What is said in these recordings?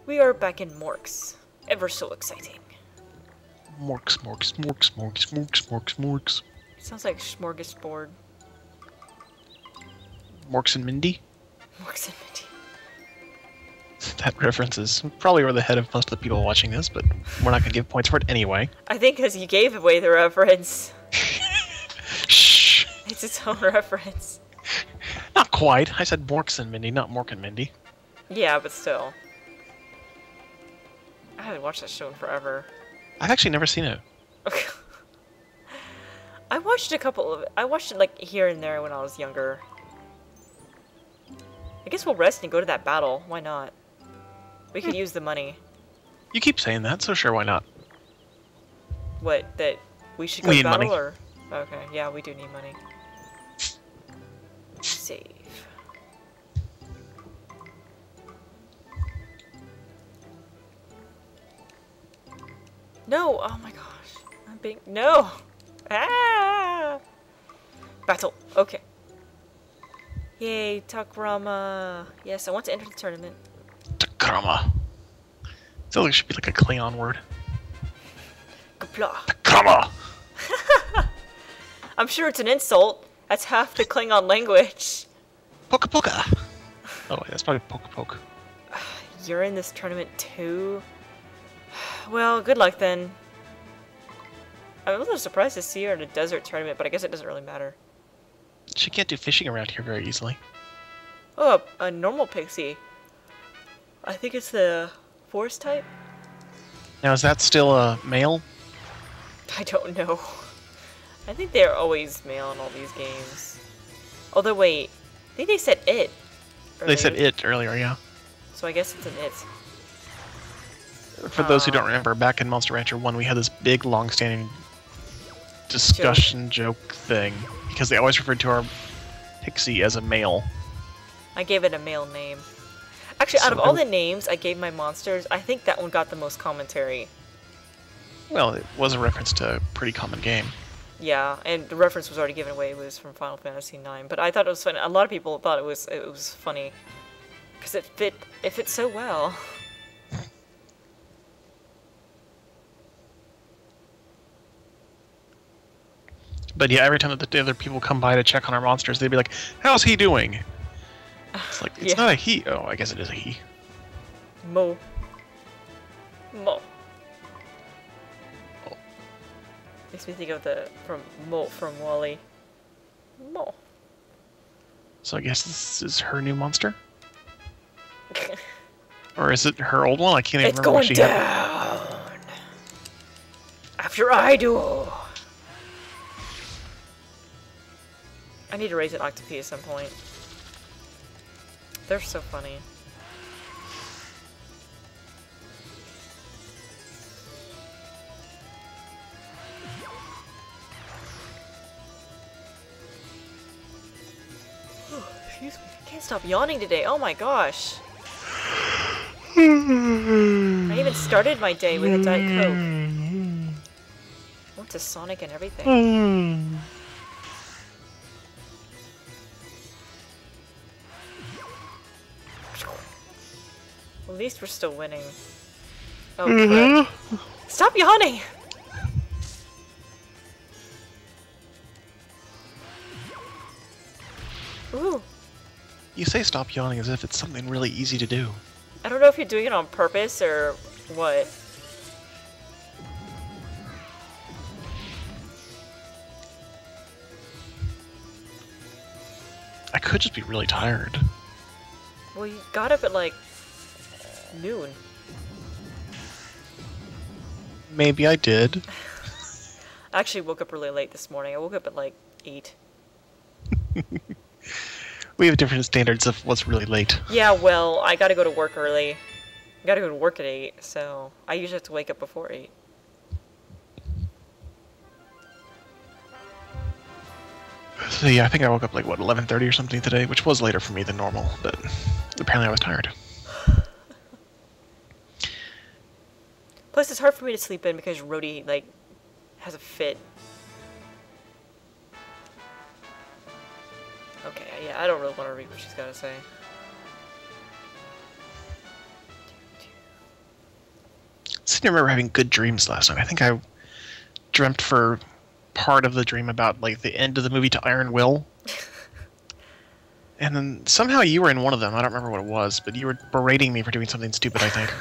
We are back in Morks. Ever so exciting. Morks, morks, morks, morks, morks, morks, morks. Sounds like smorgasbord. Morks and Mindy? Morks and Mindy. That reference is probably over the head of most of the people watching this, but we're not going to give points for it anyway. I think because you gave away the reference. Shh! It's its own reference. Not quite. I said Morks and Mindy, not Mork and Mindy. Yeah, but still. I haven't watched that show in forever. I've actually never seen it. I watched a couple of... I watched it like here and there when I was younger. I guess we'll rest and go to that battle. Why not? We could use the money. You keep saying that, so sure, why not? What, that we should go We to need battle, money. or... Okay, yeah, we do need money. Save. No! Oh my gosh. I'm being... No! Ah! Battle. Okay. Yay, Takrama. Yes, I want to enter the tournament. Takrama. So it should be like a Klingon word. Kapla. Takrama! I'm sure it's an insult. That's half the Klingon language. Poka poka! Oh wait, that's probably poke poke. You're in this tournament too? Well, good luck then. I'm a little surprised to see her in a desert tournament, but I guess it doesn't really matter. She can't do fishing around here very easily. Oh, a normal pixie. I think it's the forest type? Now, is that still a male? I don't know. I think they're always male in all these games. Although, wait. I think they said it earlier. They said it earlier, yeah. So I guess it's an it. For those who don't remember, back in Monster Rancher 1, we had this big, long-standing discussion joke thing, because they always referred to our pixie as a male. I gave it a male name. Actually, out of all the names I gave my monsters, I think that one got the most commentary. Well, it was a reference to a pretty common game. Yeah, and the reference was already given away. It was from Final Fantasy IX, but I thought it was funny. A lot of people thought it was funny because it fit so well. But yeah, every time that the other people come by to check on our monsters, they'd be like, "How's he doing?" It's like, it's not a he. Oh, I guess it is a he. Mo. Mo. Oh. Makes me think of Mo from Wall-E. Mo. So I guess this is her new monster? Or is it her old one? I can't even It's remember what going she had. down. After I do. I need to raise an Octopi at some point. They're so funny. Excuse me. I can't stop yawning today. Oh my gosh. I even started my day with a Diet Coke. Went to Sonic and everything. Well, at least we're still winning. Oh, crap. Stop yawning! Ooh. You say stop yawning as if it's something really easy to do. I don't know if you're doing it on purpose or what. I could just be really tired. Well, you got up at like noon. Maybe I did. I actually woke up really late this morning. I woke up at like 8. We have different standards of what's really late. Yeah, well, I gotta go to work early. I gotta go to work at 8, so I usually have to wake up before 8. So yeah, I think I woke up like, what, 11:30 or something today, which was later for me than normal, but apparently I was tired. Plus, it's hard for me to sleep in because Rhodey, like, has a fit. Okay, yeah, I don't really want to read what she's got to say. seem to remember having good dreams last night. I think I dreamt for part of the dream about like the end of the movie to Iron Will. And then somehow you were in one of them. I don't remember what it was, but you were berating me for doing something stupid, I think.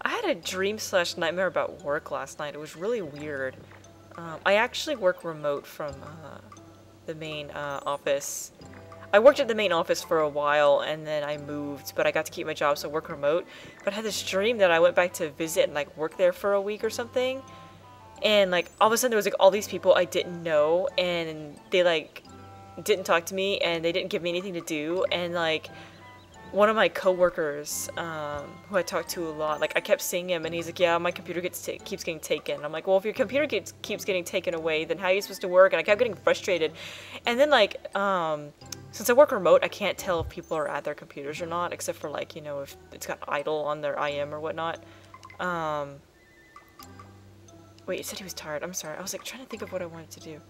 I had a dream/nightmare about work last night. It was really weird. I actually work remote from the main office. I worked at the main office for a while, and then I moved, but I got to keep my job, so I work remote. But I had this dream that I went back to visit and like work there for a week or something. And like all of a sudden there was like all these people I didn't know, and they like didn't talk to me, and they didn't give me anything to do. And like one of my coworkers, who I talked to a lot, like I kept seeing him, and he's like, "Yeah, my computer keeps getting taken." I'm like, "Well, if your computer keeps getting taken away, then how are you supposed to work?" And I kept getting frustrated. And then like since I work remote, I can't tell if people are at their computers or not, except for like, you know, if it's got idle on their IM or whatnot. Wait, you said he was tired. I'm sorry. I was like trying to think of what I wanted to do.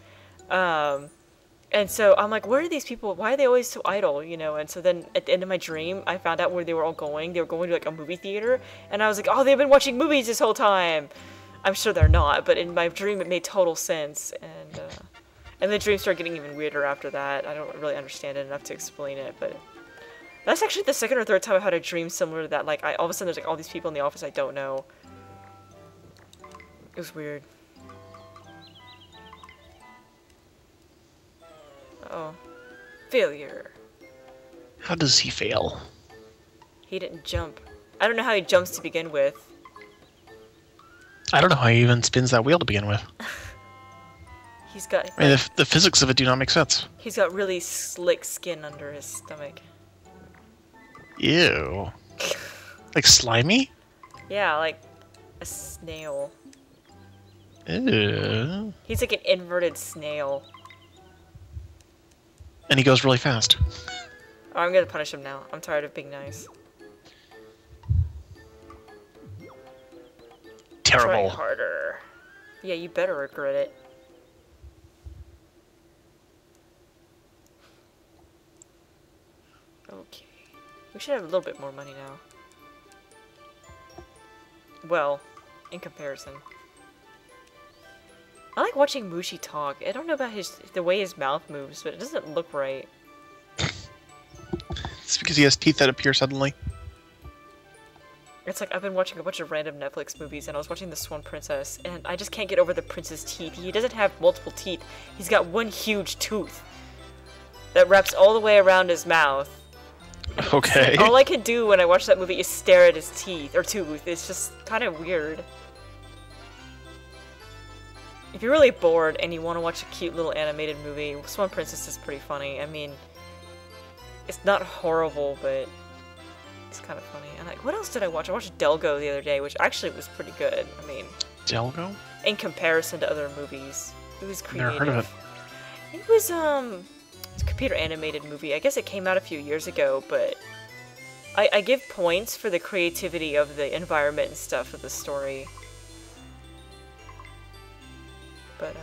And so I'm like, where are these people? Why are they always so idle? You know? And so then at the end of my dream, I found out where they were all going. They were going to like a movie theater. And I was like, oh, they've been watching movies this whole time. I'm sure they're not, but in my dream, it made total sense. And the dream started getting even weirder after that. I don't really understand it enough to explain it, but that's actually the second or third time I've had a dream similar to that. Like, all of a sudden, there's like all these people in the office I don't know. It was weird. Oh. Failure. How does he fail? He didn't jump. I don't know how he jumps to begin with. I don't know how he even spins that wheel to begin with. He's got... I mean, the physics of it do not make sense. He's got really slick skin under his stomach. Ew. Like slimy? Yeah, like a snail. Ew. He's like an inverted snail. And he goes really fast. Oh, I'm gonna punish him now. I'm tired of being nice. Terrible. Try harder. Yeah, you better regret it. Okay. We should have a little bit more money now. Well, in comparison. I like watching Mushi talk. I don't know about the way his mouth moves, but it doesn't look right. It's because he has teeth that appear suddenly. It's like I've been watching a bunch of random Netflix movies, and I was watching The Swan Princess, and I just can't get over the prince's teeth. He doesn't have multiple teeth. He's got one huge tooth that wraps all the way around his mouth. Okay. All I can do when I watch that movie is stare at his teeth, or tooth. It's just kind of weird. If you're really bored and you want to watch a cute little animated movie, Swan Princess is pretty funny. I mean, it's not horrible, but it's kind of funny. And like, what else did I watch? I watched Delgo the other day, which actually was pretty good. I mean, Delgo? In comparison to other movies, it was creative. Never heard of it. It was it's a computer animated movie. I guess it came out a few years ago, but I give points for the creativity of the environment and stuff of the story. But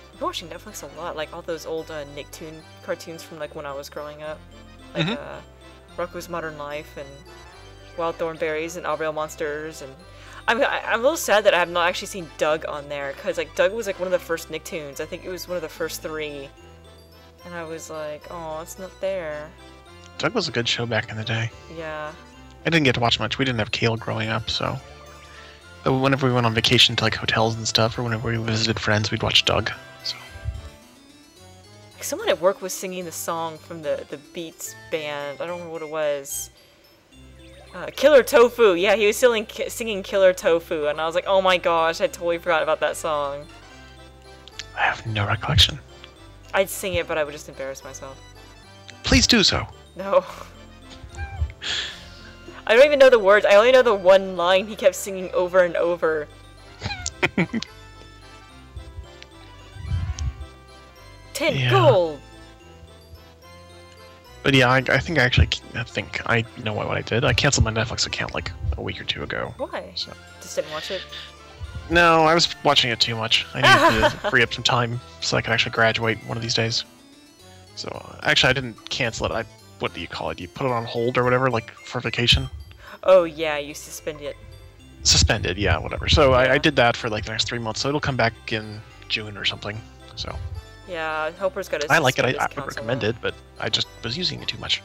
I've been watching Netflix a lot, like all those old Nicktoon cartoons from like when I was growing up, like Rocko's Modern Life and Wild Thornberrys and Aureal Monsters, and I'm a little sad that I have not actually seen Doug on there, because like Doug was like one of the first Nicktoons. I think it was one of the first 3, and I was like, oh, it's not there. Doug was a good show back in the day. Yeah. I didn't get to watch much. We didn't have cable growing up, so. But whenever we went on vacation to like hotels and stuff, or whenever we visited friends, we'd watch Doug. So. Someone at work was singing the song from the Beats band. I don't remember what it was. Killer Tofu. Yeah, he was singing Killer Tofu, and I was like, oh my gosh, I totally forgot about that song. I have no recollection. I'd sing it, but I would just embarrass myself. Please do so. No. I don't even know the words. I only know the one line he kept singing over and over. 10 gold! But yeah, I think I know what I did. I canceled my Netflix account like a week or 2 ago. Why? So. Just didn't watch it? No, I was watching it too much. I needed to free up some time so I could actually graduate one of these days. So, actually, I didn't cancel it. I what do you call it? You put it on hold or whatever, like for vacation. Oh yeah, you suspend it. Suspended, yeah, whatever. So Yeah. I did that for like the next 3 months. So it'll come back in June or something. So Yeah, Helper's got a I like it. I suspend his would console recommend now. it, but I just was using it too much.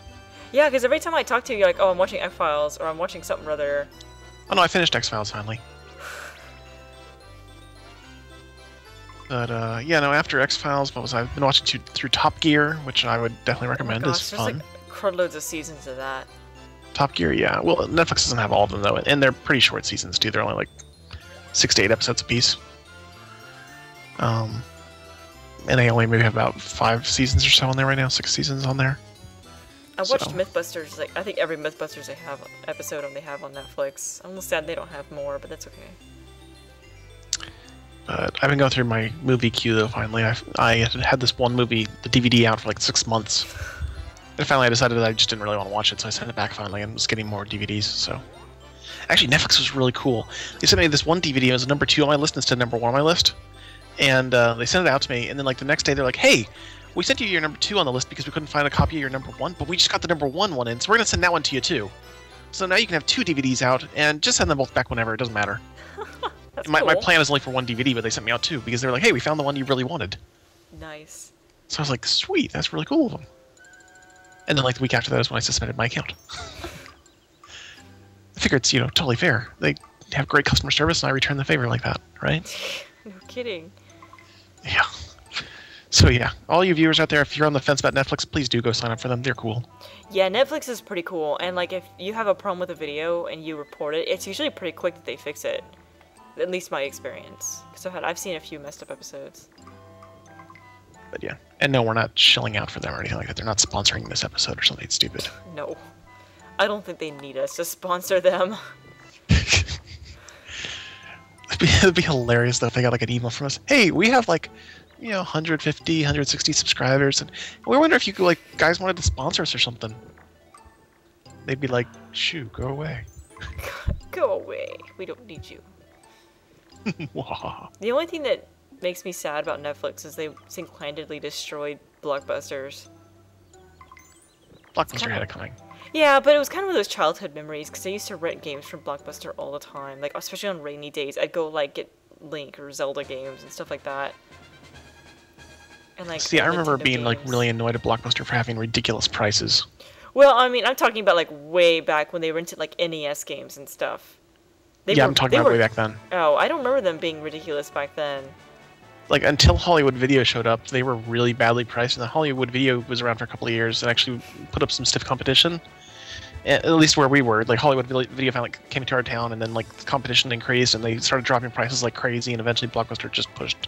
Yeah, because every time I talk to you, you're like, oh, I'm watching X-Files, or I'm watching something or other. Oh no, I finished X-Files finally. But yeah, no. After X-Files, what was I've been watching through Top Gear, which I would definitely recommend. Oh my It's gosh, there's fun. like crudloads of seasons of that. Top Gear, yeah. Well, Netflix doesn't have all of them though, and they're pretty short seasons too. They're only like 6 to 8 episodes apiece. And they only maybe have about 5 seasons or so on there right now. 6 seasons on there. I watched So- Mythbusters, like, I think every Mythbusters they have episode they have on Netflix. I'm almost sad they don't have more, but that's okay. But I've been going through my movie queue though. Finally, I had this one movie, the DVD, out for like 6 months, and finally I decided that I just didn't really want to watch it, so I sent it back finally and was getting more DVDs. So, actually, Netflix was really cool. They sent me this one DVD. It was number 2 on my list instead of number 1 on my list, and they sent it out to me. And then like the next day, they're like, "Hey, we sent you your number 2 on the list because we couldn't find a copy of your number 1, but we just got the number 1 one in, so we're gonna send that one to you too. So now you can have 2 DVDs out, and just send them both back whenever. It doesn't matter." That's My cool. plan is only for 1 DVD, but they sent me out 2 because they were like, "Hey, we found the one you really wanted." Nice. So I was like, "Sweet, that's really cool of them." And then like the week after that is when I suspended my account. I figure it's totally fair. They have great customer service, and I return the favor like that, right? No kidding. Yeah. So yeah, all you viewers out there, if you're on the fence about Netflix, please do go sign up for them. They're cool. Yeah, Netflix is pretty cool, and like if you have a problem with a video and you report it, it's usually pretty quick that they fix it. At least my experience, because I've seen a few messed up episodes. But yeah, and no, we're not shilling out for them or anything like that. They're not sponsoring this episode or something stupid. No, I don't think they need us to sponsor them. It'd be hilarious though if they got like an email from us. Hey, we have like 150, 160 subscribers, and we wonder if you could, like, guys wanted to sponsor us or something. They'd be like, "Shoo, go away." Go away. We don't need you. Wah. The only thing that makes me sad about Netflix is they single-handedly destroyed Blockbusters. Blockbuster had it coming. Yeah, but it was kind of one of those childhood memories, because I used to rent games from Blockbuster all the time. Like, especially on rainy days, I'd go, like, get Link or Zelda games and stuff like that. And, like, See, I remember Nintendo being like games. really annoyed at Blockbuster for having ridiculous prices. Well, I mean, I'm talking about, like, way back when they rented, like, NES games and stuff. I'm talking about way back then. Oh, I don't remember them being ridiculous back then. Like, until Hollywood Video showed up, they were really badly priced, and the Hollywood Video was around for a couple of years and actually put up some stiff competition. At least where we were, like Hollywood Video finally came to our town, and then like the competition increased, and they started dropping prices like crazy, and eventually Blockbuster just pushed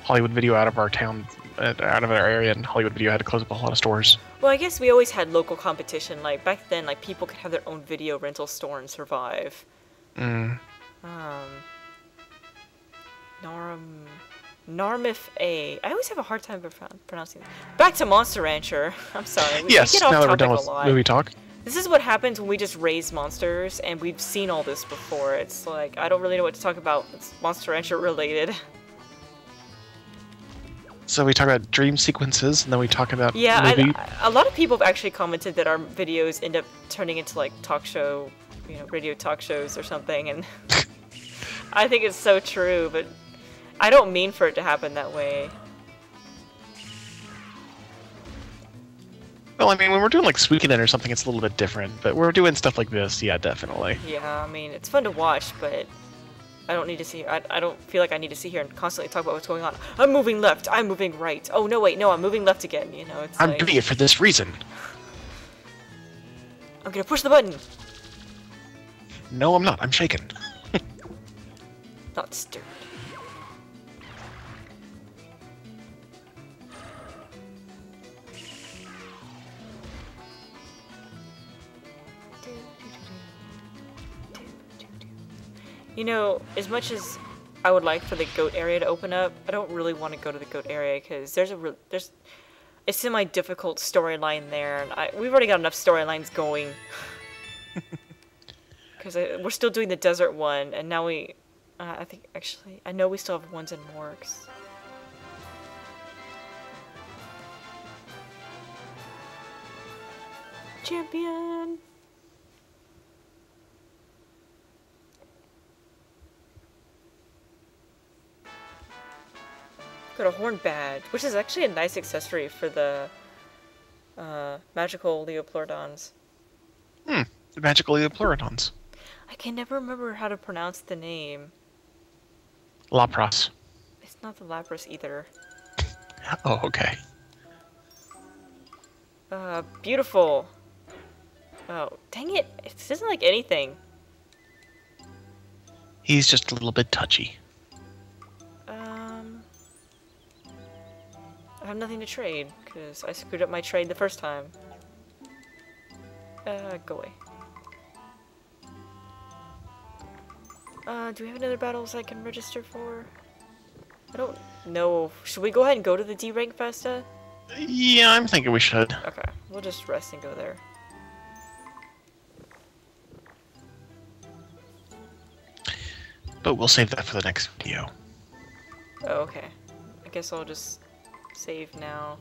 Hollywood Video out of our town, out of our area, and Hollywood Video had to close up a lot of stores. Well, I guess we always had local competition. Like, back then, like, people could have their own video rental store and survive. Mm. Narmif A. I always have a hard time pronouncing that. Back to Monster Rancher. I'm sorry. We Yes, get off now that we're topic done a with lot. movie talk. This is what happens when we just raise monsters, and we've seen all this before. It's like, I don't really know what to talk about. It's Monster Rancher related. So we talk about dream sequences, and then we talk about Yeah, movie. a lot of people have actually commented that our videos end up turning into, like, talk show, radio talk shows or something, and I think it's so true, but I don't mean for it to happen that way. Well, I mean, when we're doing like Suikoden or something, it's a little bit different. But we're doing stuff like this, yeah, definitely. Yeah, I mean, it's fun to watch, but I don't need to see. I don't feel like I need to sit here and constantly talk about what's going on. I'm moving left. I'm moving right. Oh no, wait, no, I'm moving left again. It's I'm like, doing it for this reason. I'm gonna push the button. No, I'm not. I'm shaking. Not stirred. As much as I would like for the goat area to open up, I don't really want to go to the goat area because there's a semi-difficult storyline there, and we've already got enough storylines going. Because we're still doing the desert one, and now I think actually I know we still have ones in works. champion! Got a horn badge, which is actually a nice accessory for the magical Leopleurodons. The magical Leopleurodons. I can never remember how to pronounce the name. Lapras. It's not the Lapras either. Oh, okay. Beautiful. Oh, dang it. It doesn't like anything. He's just a little bit touchy. I have nothing to trade, because I screwed up my trade the first time. Go away. Do we have any other battles I can register for? I don't know. Should we go ahead and go to the D rank Festa? Yeah, I'm thinking we should. Okay, we'll just rest and go there. But we'll save that for the next video. Oh, okay. I guess I'll just save now,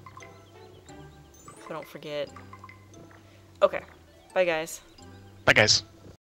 so I don't forget. Okay, bye guys. Bye, guys.